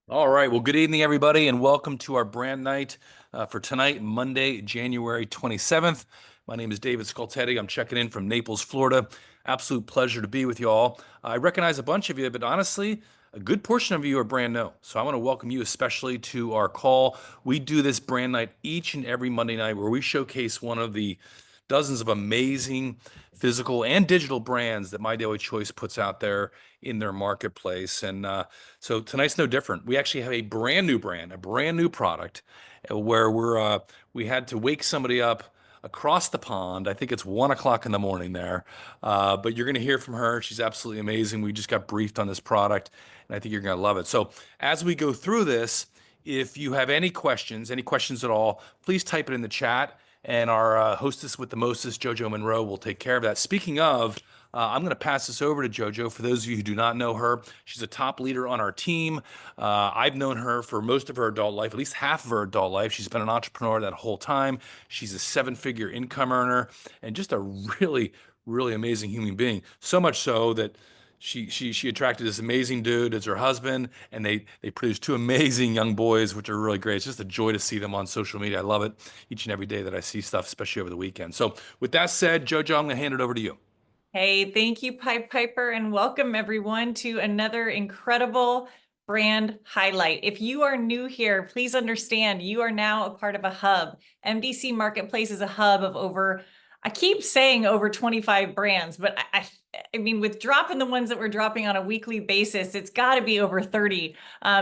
All right. Well, good evening, everybody, and welcome to our brand night for tonight, Monday, January 27th. My name is David Scoltetti. I'm checking in from Naples, Florida. Absolute pleasure to be with you all. I recognize a bunch of you, but honestly, a good portion of you are brand new. So I want to welcome you especially to our call. We do this brand night each and every Monday night where we showcase one of the dozens of amazing physical and digital brands that My Daily Choice puts out there in their marketplace. So tonight's no different. We actually have a brand new brand, a brand new product, where we had to wake somebody up across the pond. I think it's 1 o'clock in the morning there, but you're going to hear from her. She's absolutely amazing. We just got briefed on this product, and I think you're going to love it. So as we go through this, if you have any questions at all, please type it in the chat, and our hostess with the mostest, JoJo Monroe, will take care of that. Speaking of, I'm going to pass this over to JoJo. For those of you who do not know her, she's a top leader on our team. I've known her for most of her adult life, at least half of her adult life. She's been an entrepreneur that whole time. She's a seven-figure income earner and just a really, really amazing human being. So much so that she attracted this amazing dude as her husband, and they produced two amazing young boys, which are really great. It's just a joy to see them on social media. I love it each and every day that I see stuff, especially over the weekend. So with that said, JoJo, I'm going to hand it over to you. Hey, thank you, Pied Piper, and welcome everyone to another incredible brand highlight. If you are new here, please understand you are now a part of a hub. MDC Marketplace is a hub of over, I keep saying over 25 brands, but I mean, with dropping the ones that we're dropping on a weekly basis, it's got to be over 30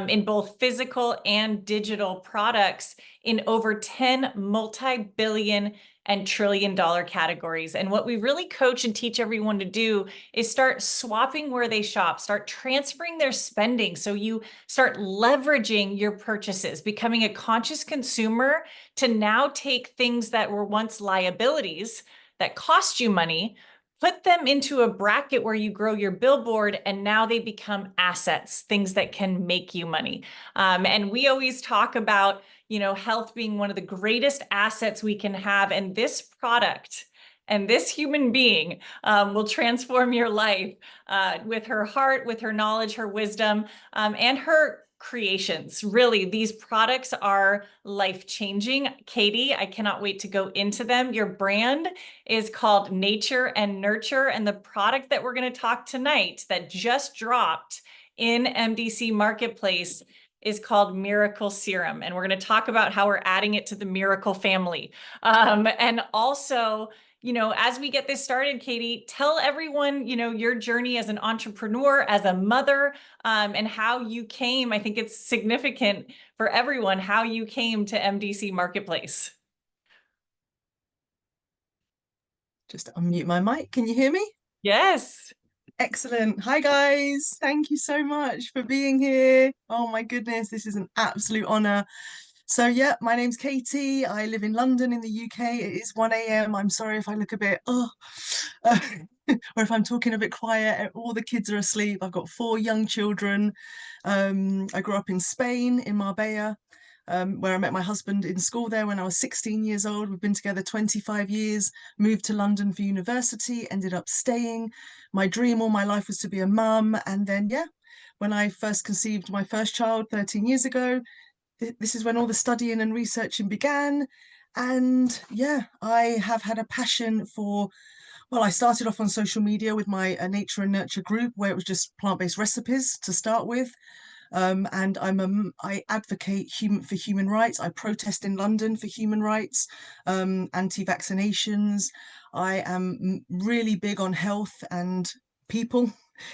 in both physical and digital products in over 10 multi-billion and trillion-dollar categories. And what we really coach and teach everyone to do is start swapping where they shop, start transferring their spending. So you start leveraging your purchases, becoming a conscious consumer to now take things that were once liabilities that cost you money, put them into a bracket where you grow your billboard, and now they become assets, things that can make you money. And we always talk about, health being one of the greatest assets we can have. And this product and this human being will transform your life with her heart, with her knowledge, her wisdom, and her creations. Really, these products are life-changing. Katie, I cannot wait to go into them. Your brand is called Nature and Nurture, and the product that we're going to talk tonight that just dropped in MDC Marketplace is called Miracle Serum. And we're going to talk about how we're adding it to the Miracle family. And also, as we get this started, Katie, tell everyone, your journey as an entrepreneur, as a mother, and how you came. I think it's significant for everyone how you came to MDC Marketplace. Just unmute my mic. Can you hear me? Yes. Excellent. Hi, guys. Thank you so much for being here. Oh, my goodness. This is an absolute honor. So, yeah, my name's Katie. I live in London in the UK. It is 1 a.m. I'm sorry if I look a bit, or if I'm talking a bit quiet. All the kids are asleep. I've got 4 young children. I grew up in Spain, in Marbella. Where I met my husband in school there when I was 16 years old. We've been together 25 years, moved to London for university, ended up staying. My dream all my life was to be a mum. And then, yeah, when I first conceived my first child 13 years ago, this is when all the studying and researching began. And yeah, I have had a passion for, well, I started off on social media with my Nature and Nurture group, where it was just plant-based recipes to start with. And I advocate for human rights. I protest in London for human rights, anti-vaccinations. I am really big on health and people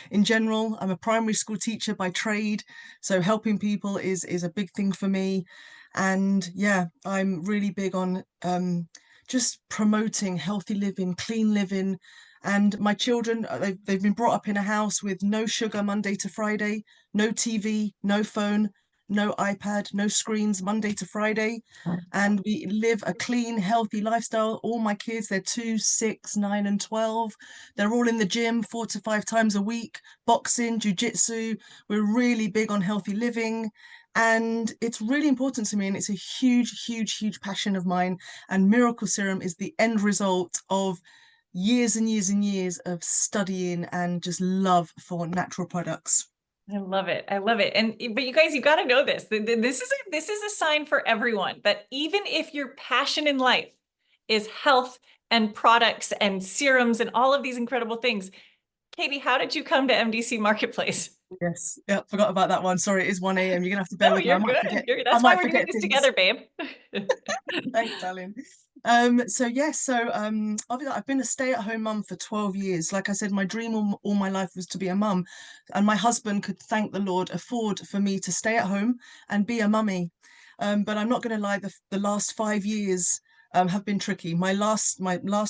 in general. I'm a primary school teacher by trade, so helping people is a big thing for me. And yeah, I'm really big on just promoting healthy living, clean living. And my children, they've been brought up in a house with no sugar Monday to Friday, no TV, no phone, no iPad, no screens Monday to Friday. And we live a clean, healthy lifestyle. All my kids, they're 2, 6, 9, and 12. They're all in the gym 4 to 5 times a week, boxing, jujitsu. We're really big on healthy living. And it's really important to me, and it's a huge, huge, huge passion of mine. And Miracle Serum is the end result of years and years and years of studying and just love for natural products. I love it. I love it. And but you guys, you got to know this. This is a sign for everyone that even if your passion in life is health and products and serums and all of these incredible things, Katie, how did you come to MDC Marketplace? Yes, yeah, forgot about that one. Sorry, it is 1 a.m. You're gonna have to bear No, with me. I you're might good. forget. I That's why might we're doing forget this things. together, babe. Thanks, darling. So yes, obviously I've been a stay-at-home mum for 12 years. Like I said, my dream all my life was to be a mum, and my husband could, thank the Lord, afford for me to stay at home and be a mummy. But I'm not going to lie, the last 5 years have been tricky. My last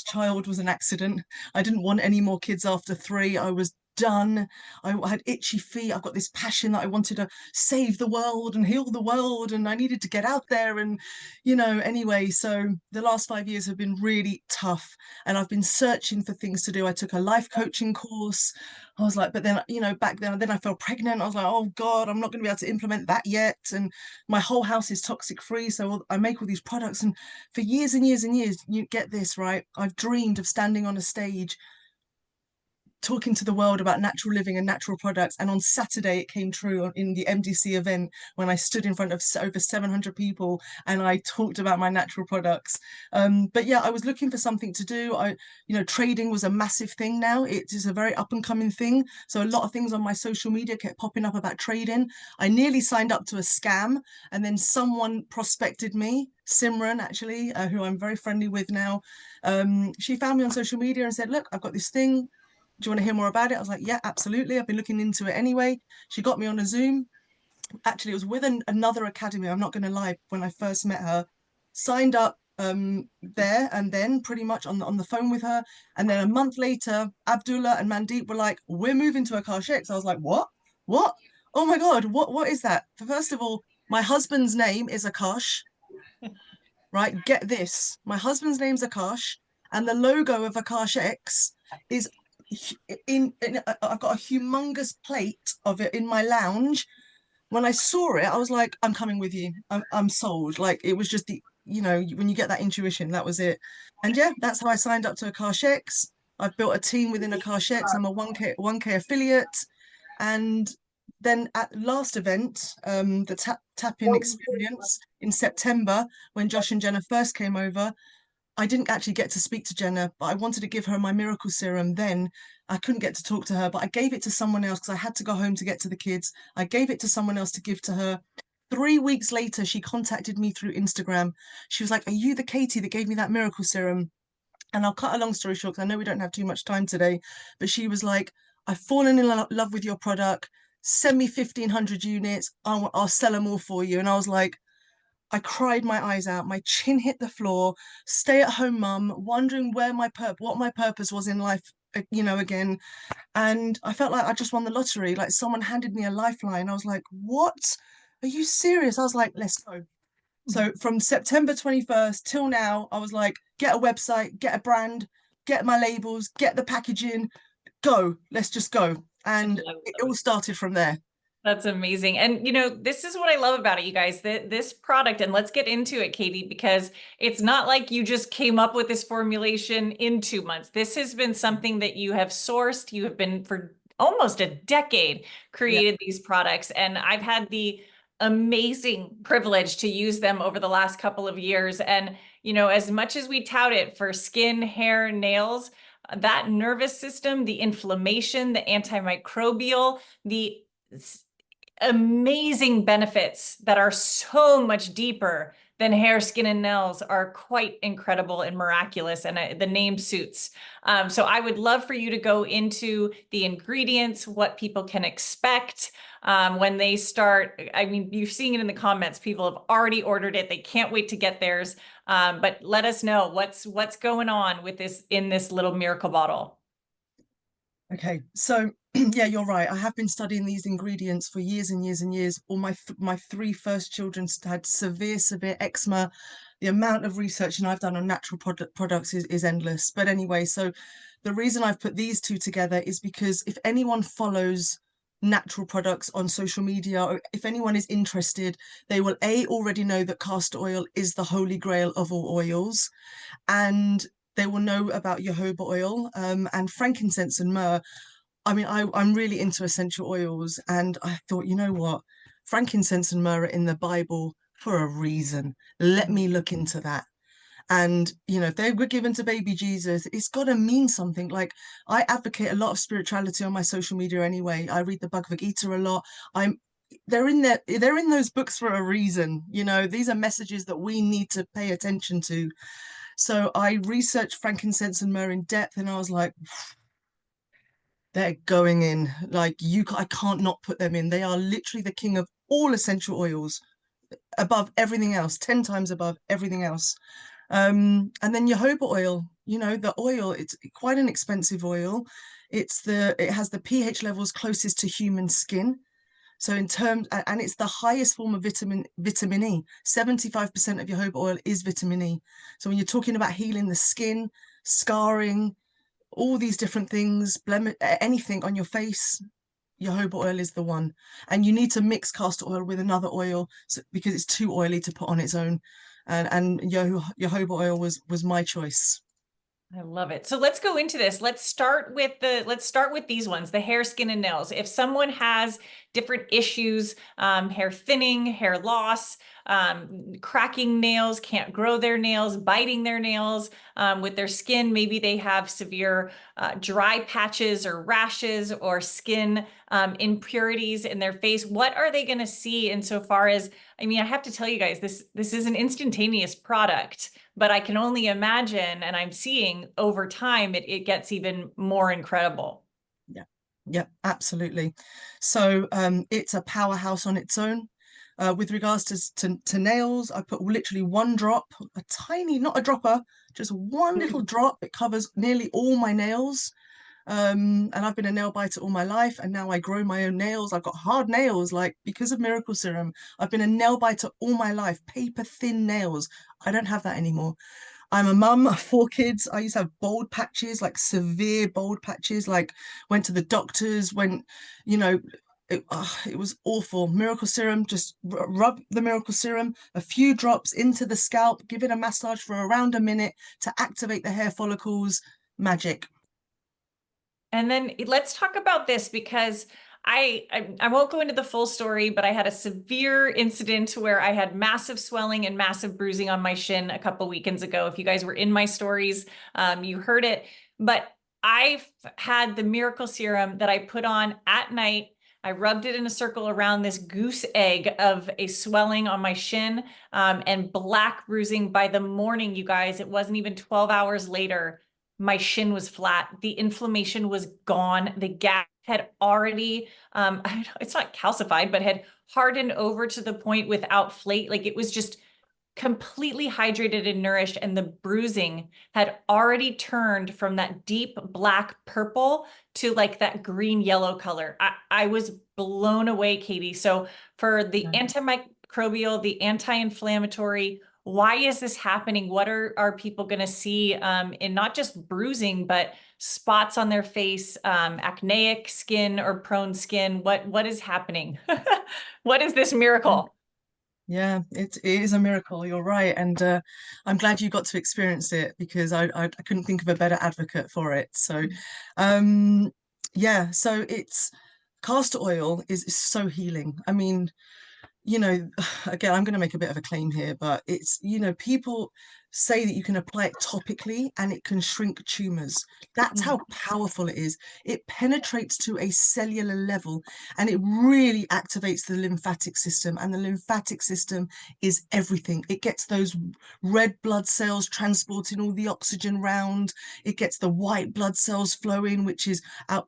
child was an accident. I didn't want any more kids after 3. I was done. I had itchy feet. I've got this passion that I wanted to save the world and heal the world, and I needed to get out there and anyway, so the last 5 years have been really tough, and I've been searching for things to do. I took a life coaching course. I was like, but then, back then I fell pregnant. I was like, oh God, I'm not going to be able to implement that yet. And my whole house is toxic free. So I make all these products. And for years and years and years, you get this, right? I've dreamed of standing on a stage talking to the world about natural living and natural products. And on Saturday, it came true in the MDC event when I stood in front of over 700 people and I talked about my natural products. But yeah, I was looking for something to do. Trading was a massive thing now. It is a very up and coming thing. So a lot of things on my social media kept popping up about trading. I nearly signed up to a scam, and then someone prospected me, Simran, actually, who I'm very friendly with now. She found me on social media and said, look, I've got this thing. Do you want to hear more about it? I was like, yeah, absolutely. I've been looking into it anyway. She got me on a Zoom. Actually, it was with another academy. I'm not going to lie. When I first met her, signed up there and then pretty much on the phone with her. And then a month later, Abdullah and Mandeep were like, we're moving to Akash X. I was like, what? What? Oh my God, what is that? First of all, my husband's name is Akash, right? Get this. My husband's name's Akash, and the logo of Akash X is I've got a humongous plate of it in my lounge. When I saw it, I was like, I'm coming with you. I'm sold. Like, it was just when you get that intuition, that was it. And yeah, that's how I signed up to Akash X. I've built a team within Akash X. I'm a 1K affiliate. And then at last event, the tap-in experience in September, when Josh and Jenna first came over, I didn't actually get to speak to Jenna, but I wanted to give her my miracle serum then. I couldn't get to talk to her, but I gave it to someone else because I had to go home to get to the kids. I gave it to someone else to give to her. 3 weeks later, she contacted me through Instagram. She was like, are you the Katie that gave me that miracle serum? And I'll cut a long story short because I know we don't have too much time today, but she was like, I've fallen in love with your product. Send me 1,500 units. I'll sell them all for you. And I was like, I cried my eyes out. My chin hit the floor. Stay-at-home mum, wondering what my purpose was in life, again. And I felt like I just won the lottery. Like someone handed me a lifeline. I was like, "What? Are you serious?" I was like, "Let's go." So from September 21st till now, I was like, "Get a website, get a brand, get my labels, get the packaging, go. Let's just go." And it all started from there. That's amazing. And this is what I love about it, you guys, this product, and let's get into it, Katie, because it's not like you just came up with this formulation in 2 months. This has been something that you have sourced. You have been for almost a decade created these products. And I've had the amazing privilege to use them over the last couple of years. And, as much as we tout it for skin, hair, nails, that nervous system, the inflammation, the antimicrobial, the amazing benefits that are so much deeper than hair, skin, and nails are quite incredible and miraculous, and the name suits. So I would love for you to go into the ingredients, what people can expect when they start. I mean, you're seeing it in the comments. People have already ordered it. They can't wait to get theirs. But let us know what's going on with this in this little miracle bottle. Okay, so yeah, you're right. I have been studying these ingredients for years and years and years. All my 3 first children had severe eczema. The amount of research and I've done on natural products is endless. But anyway, so the reason I've put these two together is because if anyone follows natural products on social media, or if anyone is interested, they will already know that castor oil is the holy grail of all oils, and they will know about jojoba oil and frankincense and myrrh. I mean, I'm really into essential oils, and I thought, you know what? Frankincense and myrrh are in the Bible for a reason. Let me look into that. And, if they were given to baby Jesus, it's got to mean something. Like, I advocate a lot of spirituality on my social media anyway. I read the Bhagavad Gita a lot. I'm they're in there, they're in those books for a reason. These are messages that we need to pay attention to. So I researched frankincense and myrrh in depth, and I was like, they're going in. Like, I can't not put them in. They are literally the king of all essential oils, above everything else, 10 times above everything else. And then jojoba oil, the oil, it's quite an expensive oil. It has the pH levels closest to human skin. So and it's the highest form of vitamin E. 75% of jojoba oil is vitamin E. So when you're talking about healing the skin, scarring, all these different things, anything on your face, jojoba oil is the one. And you need to mix castor oil with another oil, because it's too oily to put on its own. And jojoba oil was my choice. I love it. So let's go into this. Let's start with these ones, the hair, skin, and nails. If someone has different issues, hair thinning, hair loss, cracking nails, can't grow their nails, biting their nails, with their skin, maybe they have severe dry patches or rashes or skin impurities in their face. What are they going to see insofar as, I mean, I have to tell you guys, this is an instantaneous product, but I can only imagine, and I'm seeing over time, it gets even more incredible. Yeah, absolutely. So it's a powerhouse on its own. With regards to nails, I put literally one drop, a tiny, not a dropper, just one little drop. It covers nearly all my nails. And I've been a nail biter all my life, and now I grow my own nails. I've got hard nails, like, because of Miracle Serum. I've been a nail biter all my life, paper thin nails. I don't have that anymore. I'm a mum of 4 kids. I used to have bald patches, like severe bald patches, like went to the doctors, it was awful. Miracle Serum, just rub the Miracle Serum, a few drops into the scalp, give it a massage for around a minute to activate the hair follicles. Magic. And then let's talk about this, because I won't go into the full story, but I had a severe incident where I had massive swelling and massive bruising on my shin a couple weekends ago. If you guys were in my stories, you heard it. But I've had the Miracle Serum that I put on at night. I rubbed it in a circle around this goose egg of a swelling on my shin, and black bruising. By the morning, you guys, it wasn't even 12 hours later, my shin was flat. The inflammation was gone. The gap had already, it's not calcified, but had hardened over to the point without flake. Like, it was just completely hydrated and nourished. And the bruising had already turned from that deep black purple to like that green yellow color. I was blown away, Katie. So for the antimicrobial, the anti-inflammatory, why is this happening? What are people going to see in not just bruising, but spots on their face, acneic skin or prone skin? What is happening? What is this miracle? Yeah, it is a miracle. You're right. And I'm glad you got to experience it, because I couldn't think of a better advocate for it. So, yeah, so it's castor oil is so healing. I mean, again, I'm going to make a bit of a claim here, but it's, people say that you can apply it topically and it can shrink tumors. That's how powerful it is. It penetrates to a cellular level, and it really activates the lymphatic system. And the lymphatic system is everything. It gets those red blood cells transporting all the oxygen round. It gets the white blood cells flowing, which is out,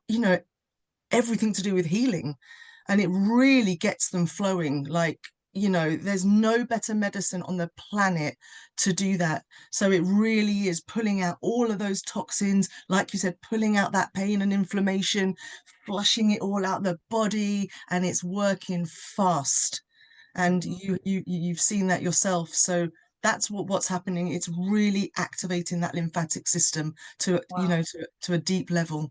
everything to do with healing. And it really gets them flowing. Like, there's no better medicine on the planet to do that. So it really is pulling out all of those toxins, like you said, pulling out that pain and inflammation, flushing it all out the body, and it's working fast. And you've seen that yourself. So that's what's happening. It's really activating that lymphatic system to, Wow. to a deep level.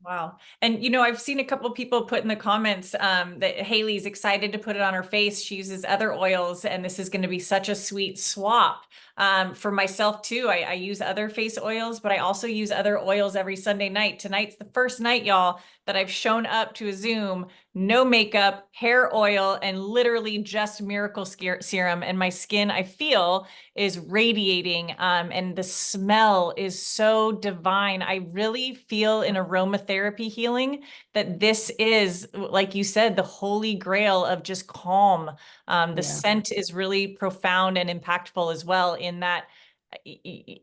Wow. And, I've seen a couple of people put in the comments that Haley's excited to put it on her face. She uses other oils, and this is going to be such a sweet swap. For myself too, I use other face oils, but I also use other oils every Sunday night. Tonight's the first night, y'all, that I've shown up to a Zoom, no makeup, hair oil, and literally just miracle serum. And my skin, I feel, is radiating, and the smell is so divine. I really feel an aromatherapy healing that this is, like you said, the holy grail of just calm. The Yeah. scent is really profound and impactful as well, in that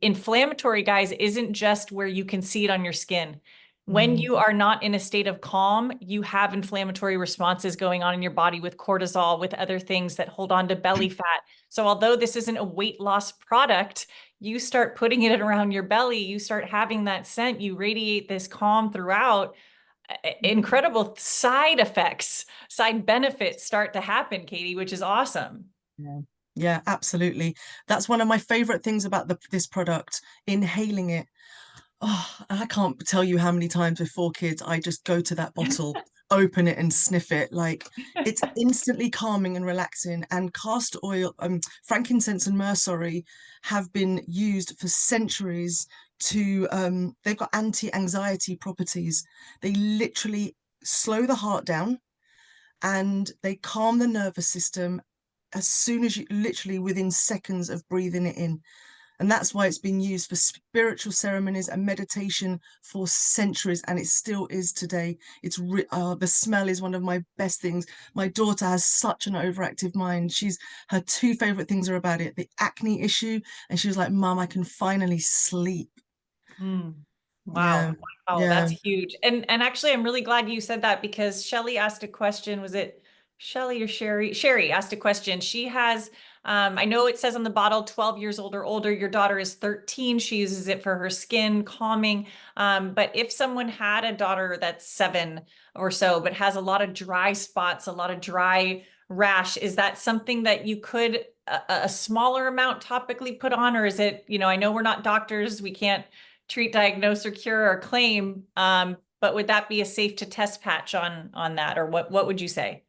inflammatory, guys, isn't just where you can see it on your skin. When you are not in a state of calm, you have inflammatory responses going on in your body with cortisol, with other things that hold on to belly fat. So although this isn't a weight loss product, you start putting it around your belly, you start having that scent, you radiate this calm throughout. Incredible side effects, side benefits start to happen, Katie, which is awesome. Yeah. Yeah, absolutely. That's one of my favorite things about this product, inhaling it. Oh, I can't tell you how many times with 4 kids I just go to that bottle, open it and sniff it. Like, it's instantly calming and relaxing. And castor oil, frankincense and myrrh, sorry, have been used for centuries to they've got anti-anxiety properties. They literally slow the heart down and they calm the nervous system as soon as you, literally within seconds of breathing it in. And that's why it's been used for spiritual ceremonies and meditation for centuries, and it still is today. The smell is one of my best things. My daughter has such an overactive mind. Her two favorite things are about it: the acne issue, and she was like, "Mom, I can finally sleep." Mm. Yeah, Wow. Wow, yeah. that's huge. And actually, I'm really glad you said that, because Shelly asked a question. Was it Shelly or Sherry? Sherry asked a question. She has, I know it says on the bottle 12 years old or older. Your daughter is 13. She uses it for her skin calming. But if someone had a daughter that's 7 or so, but has a lot of dry spots, a lot of dry rash, is that something that you could a smaller amount topically put on? Or is it, I know we're not doctors, we can't treat, diagnose, or cure, or claim. But would that be a safe to test patch on that, or what would you say?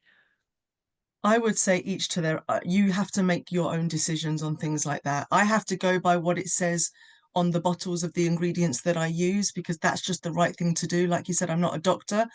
I would say each to their, you have to make your own decisions on things like that. I have to go by what it says on the bottles of the ingredients that I use, because that's just the right thing to do. Like you said, I'm not a doctor,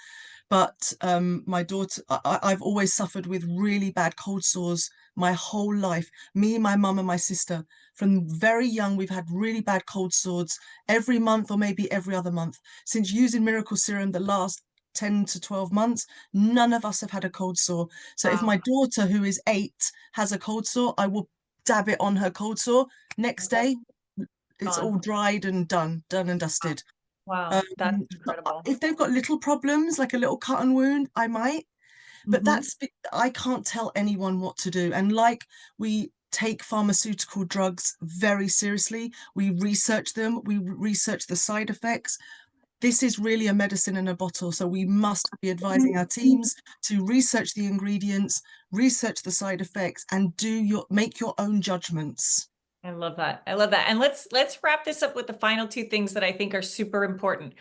but my daughter, I've always suffered with really bad cold sores my whole life. Me, my mum, and my sister, from very young, we've had really bad cold sores every month or maybe every other month. Since using Miracle Serum the last 10 to 12 months, none of us have had a cold sore. So if Wow. my daughter, who is 8, has a cold sore, I will dab it on her cold sore. Next day, it's all Gone. dried and done and dusted. Wow, that's But incredible. if they've got little problems, like a little cut and wound, I might. But I can't tell anyone what to do. And like we take pharmaceutical drugs very seriously, we research them, we research the side effects. This is really a medicine in a bottle. So we must be advising our teams to research the ingredients, research the side effects, and make your own judgments. I love that. I love that. And let's wrap this up with the final 2 things that I think are super important.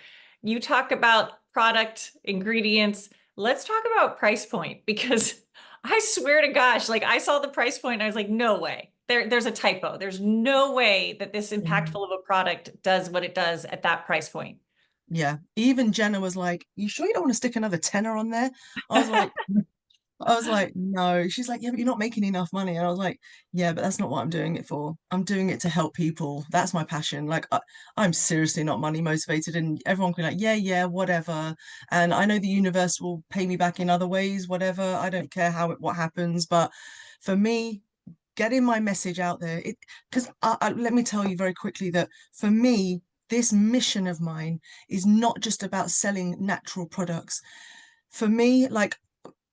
You talk about product, ingredients. Let's talk about price point, because I swear to gosh, like, I saw the price point and I was like, no way. There's a typo. There's no way that this impactful of a product does what it does at that price point. Yeah. Even Jenna was like, "You sure you don't want to stick another tenner on there?" I was like, no. She's like, "Yeah, but you're not making enough money." And I was like, "Yeah, but that's not what I'm doing it for. I'm doing it to help people. That's my passion. Like, I'm seriously not money motivated." And everyone can be like, yeah, whatever. And I know the universe will pay me back in other ways, whatever. I don't care what happens. But for me, getting my message out there, because let me tell you very quickly that for me, this mission of mine is not just about selling natural products. For me, like,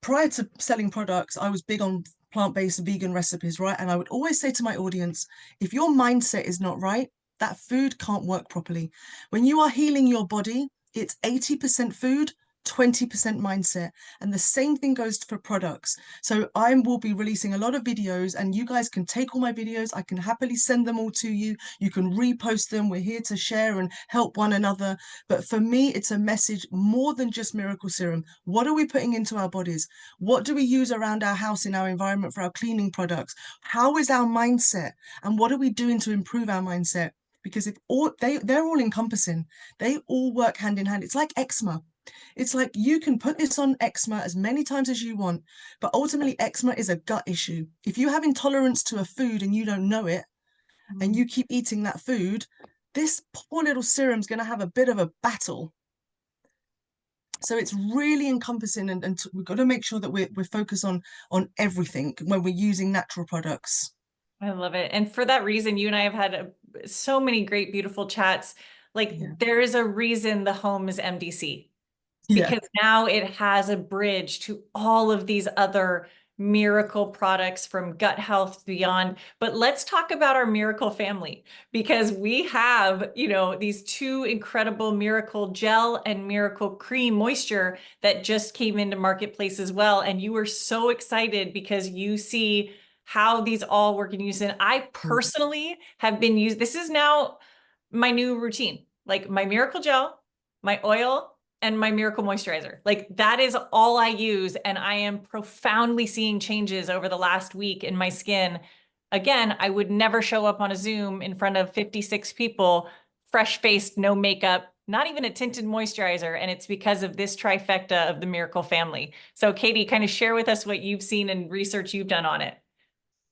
prior to selling products, I was big on plant-based vegan recipes, right? And I would always say to my audience, if your mindset is not right, that food can't work properly. When you are healing your body, it's 80% food, 20% mindset. And the same thing goes for products. So I will be releasing a lot of videos, and you guys can take all my videos. I can happily send them all to you. You can repost them. We're here to share and help one another. But for me, it's a message more than just Miracle Serum. What are we putting into our bodies? What do we use around our house, in our environment, for our cleaning products? How is our mindset? And what are we doing to improve our mindset? Because if all they're all encompassing, they all work hand in hand. It's like eczema. It's like you can put this on eczema as many times as you want, but ultimately eczema is a gut issue. If you have intolerance to a food and you don't know it, and you keep eating that food, this poor little serum's going to have a bit of a battle. So it's really encompassing, and we've got to make sure that we're focused on everything when we're using natural products. I love it. And for that reason, you and I have had so many great, beautiful chats. Like Yeah. there is a reason the home is MDC, Yeah. because now it has a bridge to all of these other miracle products from gut health beyond. But let's talk about our miracle family, because we have, you know, these two incredible miracle gel and miracle cream moisture that just came into marketplace as well. And you were so excited because you see how these all work in unison. I personally have been used, this is now my new routine, like my miracle gel, my oil, and my miracle moisturizer. Like that is all I use. And I am profoundly seeing changes over the last week in my skin. Again, I would never show up on a Zoom in front of 56 people, fresh faced, no makeup, not even a tinted moisturizer. And it's because of this trifecta of the miracle family. So Katie, kind of share with us what you've seen and research you've done on it.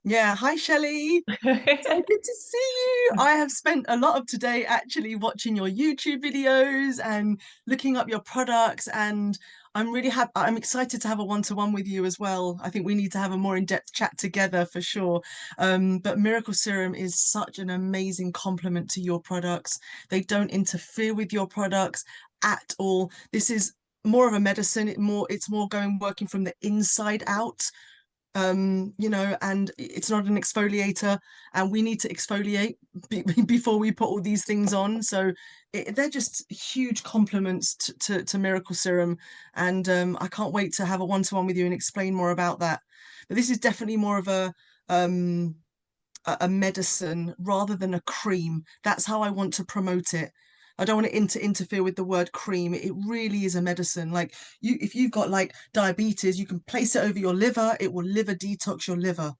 Yeah. Hi, Shelley. So good to see you. I have spent a lot of today actually watching your YouTube videos and looking up your products, and I'm really happy. I'm excited to have a one-to-one with you as well. I think we need to have a more in-depth chat together for sure. But Miracle Serum is such an amazing complement to your products. They don't interfere with your products at all. This is more of a medicine. It's more working from the inside out, you know, and it's not an exfoliator, and we need to exfoliate before we put all these things on. So they're just huge compliments to Miracle Serum, and I can't wait to have a one-to-one with you and explain more about that. But this is definitely more of a medicine rather than a cream. That's how I want to promote it. I don't want it to interfere with the word cream. It really is a medicine. Like if you've got like diabetes, you can place it over your liver. It will liver detox your liver.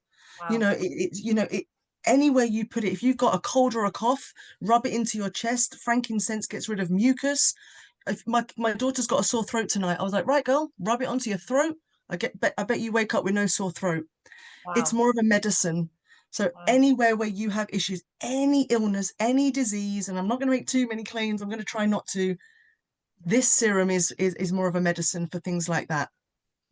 You Wow. know, it anywhere you put it. If you've got a cold or a cough, rub it into your chest. Frankincense gets rid of mucus. If my daughter's got a sore throat tonight, I was like, right, girl, rub it onto your throat. I bet you wake up with no sore throat. It's Wow. more of a medicine. So Wow. anywhere where you have issues, any illness, any disease, and I'm not going to make too many claims, I'm going to try not to. This serum is more of a medicine for things like that.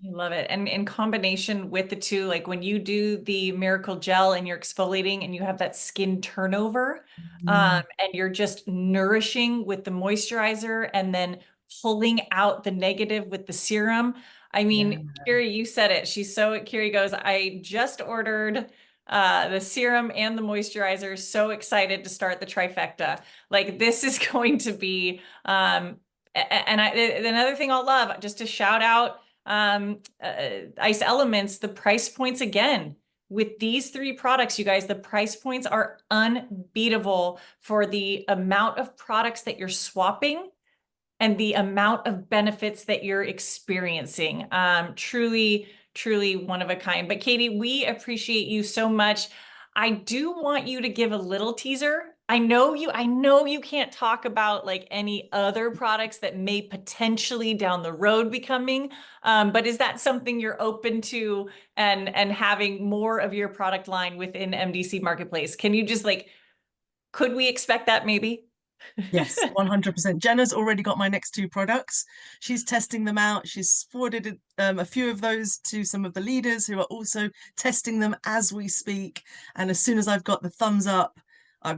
I love it. And in combination with the two, like when you do the miracle gel and you're exfoliating and you have that skin turnover, and you're just nourishing with the moisturizer and then pulling out the negative with the serum. I Yeah. mean, Kiri, you said it. Kiri goes, I just ordered the serum and the moisturizer. So excited to start the trifecta. Like this is going to be, another thing I'll love, just to shout out, Ice Elements, the price points again. With these three products, you guys, the price points are unbeatable for the amount of products that you're swapping and the amount of benefits that you're experiencing. Truly, truly one of a kind. But Katie, we appreciate you so much. I do want you to give a little teaser. I know you can't talk about like any other products that may potentially down the road be coming, but is that something you're open to, and having more of your product line within MDC Marketplace? Can you just like, could we expect that maybe? Yes, 100%. Jenna's already got my next two products. She's testing them out. She's forwarded a few of those to some of the leaders who are also testing them as we speak. And as soon as I've got the thumbs up,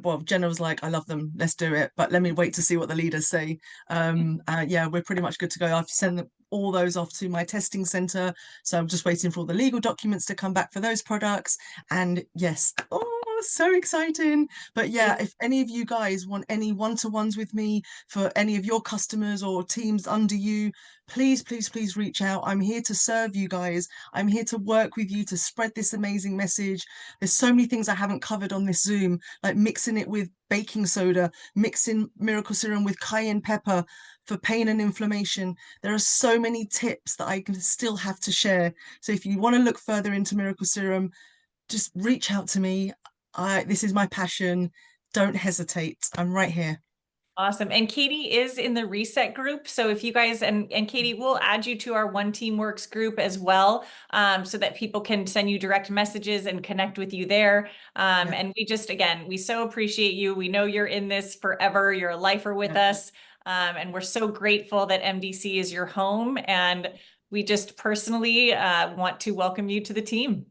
well, Jenna was like, I love them, let's do it. But let me wait to see what the leaders say. Yeah, we're pretty much good to go. I've sent all those off to my testing center. So I'm just waiting for all the legal documents to come back for those products. And yes, oh, so exciting. But yeah, It's if any of you guys want any one-to-ones with me for any of your customers or teams under you, please, please, please reach out. I'm here to serve you guys. I'm here to work with you to spread this amazing message. There's so many things I haven't covered on this Zoom, like mixing it with baking soda, mixing miracle serum with cayenne pepper for pain and inflammation. There are so many tips that I can still have to share. So if you want to look further into miracle serum, just reach out to me. This is my passion. Don't hesitate. I'm right here. awesome. And Katie is in the reset group. So if you guys, and Katie, we'll add you to our OneTeamWorx group as well, so that people can send you direct messages and connect with you there. Yeah. And we just, again, we so appreciate you. We know you're in this forever. You're a lifer with us. And we're so grateful that MDC is your home. And we just personally want to welcome you to the team.